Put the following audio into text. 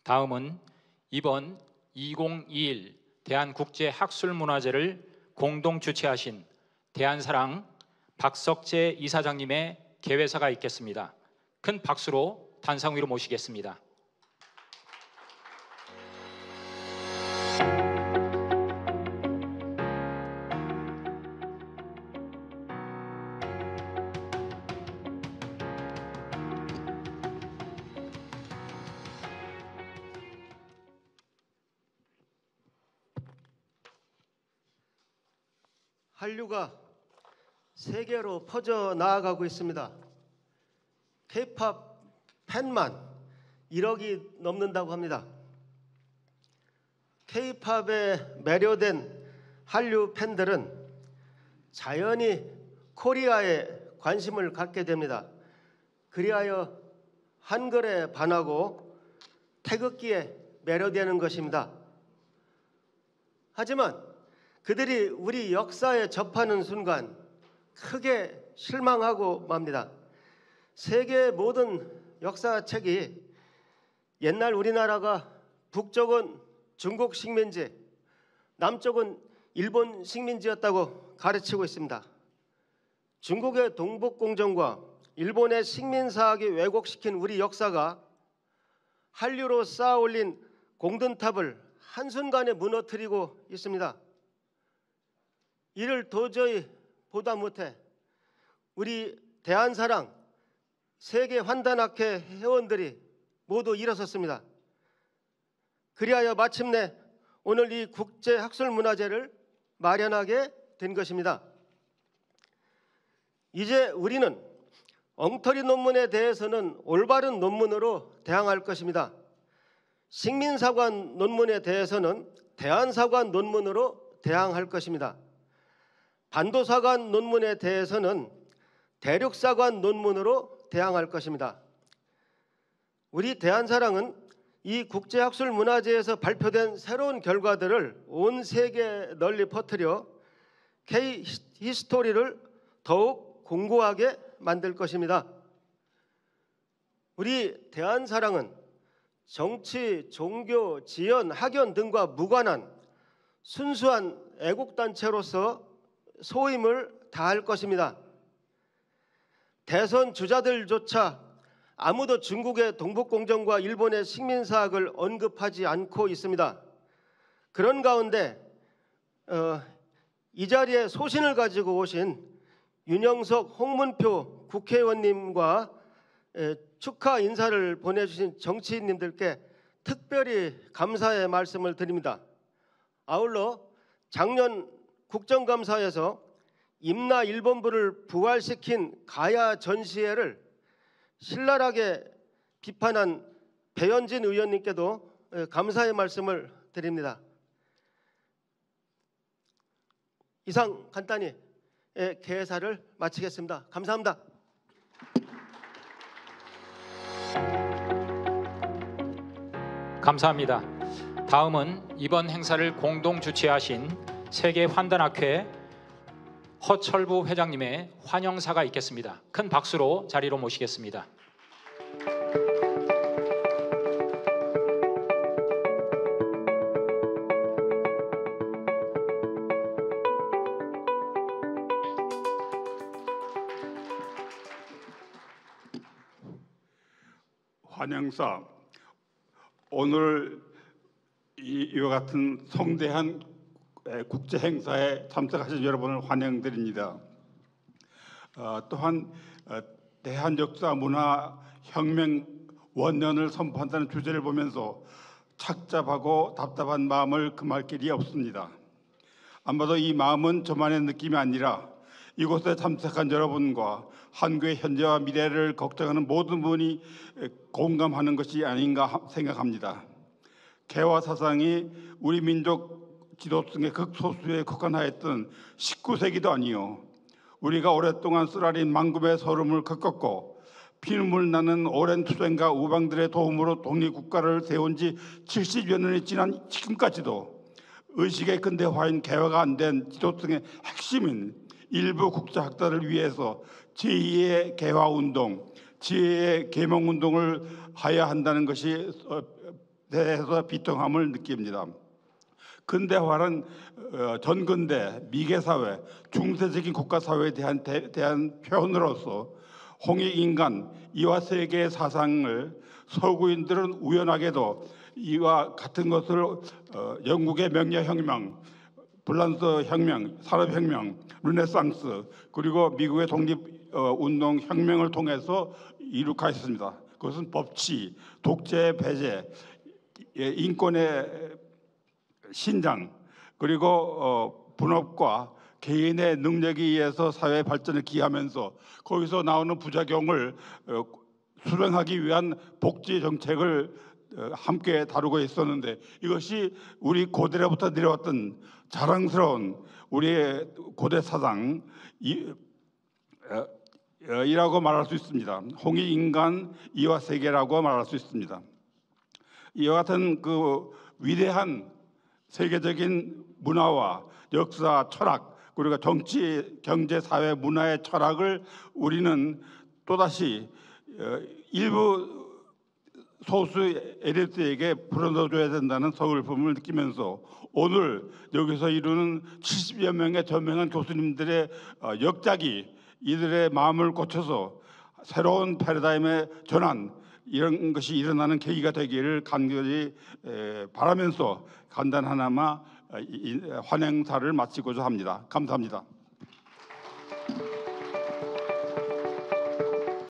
다음은 이번 2021 대한국제학술문화제를 공동 주최하신 대한사랑 박석재 이사장님의 개회사가 있겠습니다. 큰 박수로 단상 위로 모시겠습니다. 한류가 세계로 퍼져 나아가고 있습니다. K-팝 팬만 1억이 넘는다고 합니다. K-팝에 매료된 한류 팬들은 자연히 코리아에 관심을 갖게 됩니다. 그리하여 한글에 반하고 태극기에 매료되는 것입니다. 하지만 그들이 우리 역사에 접하는 순간 크게 실망하고 맙니다. 세계 모든 역사책이 옛날 우리나라가 북쪽은 중국 식민지, 남쪽은 일본 식민지였다고 가르치고 있습니다. 중국의 동북공정과 일본의 식민사학이 왜곡시킨 우리 역사가 한류로 쌓아 올린 공든탑을 한순간에 무너뜨리고 있습니다. 이를 도저히 보다 못해 우리 대한사랑 세계 환단학회 회원들이 모두 일어섰습니다. 그리하여 마침내 오늘 이 국제학술문화제를 마련하게 된 것입니다. 이제 우리는 엉터리 논문에 대해서는 올바른 논문으로 대항할 것입니다. 식민사관 논문에 대해서는 대한사관 논문으로 대항할 것입니다. 반도사관 논문에 대해서는 대륙사관 논문으로 대항할 것입니다. 우리 대한사랑은 이 국제학술문화제에서 발표된 새로운 결과들을 온 세계에 널리 퍼뜨려 K-히스토리를 더욱 공고하게 만들 것입니다. 우리 대한사랑은 정치, 종교, 지연, 학연 등과 무관한 순수한 애국단체로서 소임을 다할 것입니다. 대선 주자들조차 아무도 중국의 동북공정과 일본의 식민사학을 언급하지 않고 있습니다. 그런 가운데 이 자리에 소신을 가지고 오신 윤영석, 홍문표 국회의원님과 축하 인사를 보내주신 정치인님들께 특별히 감사의 말씀을 드립니다. 아울러 작년 국정감사에서 임나 일본부를 부활시킨 가야 전시회를 신랄하게 비판한 배현진 의원님께도 감사의 말씀을 드립니다. 이상 간단히 개회사를 마치겠습니다. 감사합니다. 감사합니다. 다음은 이번 행사를 공동 주최하신 세계환단학회 허철부 회장님의 환영사가 있겠습니다. 큰 박수로 자리로 모시겠습니다. 환영사, 오늘 이와 같은 성대한 국제 행사에 참석하신 여러분을 환영드립니다. 또한 대한 역사 문화 혁명 원년을 선포한다는 주제를 보면서 착잡하고 답답한 마음을 금할 길이 없습니다. 아마도 이 마음은 저만의 느낌이 아니라 이곳에 참석한 여러분과 한국의 현재와 미래를 걱정하는 모든 분이 공감하는 것이 아닌가 생각합니다. 개화 사상이 우리 민족 지도층의 극소수에 국한하였던 19세기도 아니요, 우리가 오랫동안 쓰라린 만금의 서름을 겪었고 피눈물 나는 오랜 투쟁과 우방들의 도움으로 독립국가를 세운 지 70여 년이 지난 지금까지도 의식의 근대화인 개화가 안 된 지도층의 핵심인 일부 국제학자를 위해서 제2의 개화운동, 제2의 계몽운동을 해야 한다는 것이 대해서 비통함을 느낍니다. 근대화는 전근대 미개사회, 중세적인 국가사회에 대한 표현으로서 홍익인간 이와 세계의 사상을 서구인들은 우연하게도 이와 같은 것을 영국의 명예혁명, 프랑스 혁명, 산업혁명, 르네상스 그리고 미국의 독립운동 혁명을 통해서 이룩하였습니다. 그것은 법치, 독재 배제, 인권의 신장 그리고 분업과 개인의 능력에 의해서 사회 발전을 기하면서 거기서 나오는 부작용을 수령하기 위한 복지 정책을 함께 다루고 있었는데 이것이 우리 고대로부터 내려왔던 자랑스러운 우리의 고대 사상 이라고 말할 수 있습니다. 홍익인간 이와 세계라고 말할 수 있습니다. 이와 같은 그 위대한 세계적인 문화와 역사, 철학 그리고 정치, 경제, 사회, 문화의 철학을 우리는 또다시 일부 소수 엘리트에게 풀어줘야 된다는 서글픔을 느끼면서 오늘 여기서 이루는 70여 명의 저명한 교수님들의 역작이 이들의 마음을 고쳐서 새로운 패러다임의 전환 이런 것이 일어나는 계기가 되기를 간절히 바라면서 간단하나마 환영사를 마치고자 합니다. 감사합니다.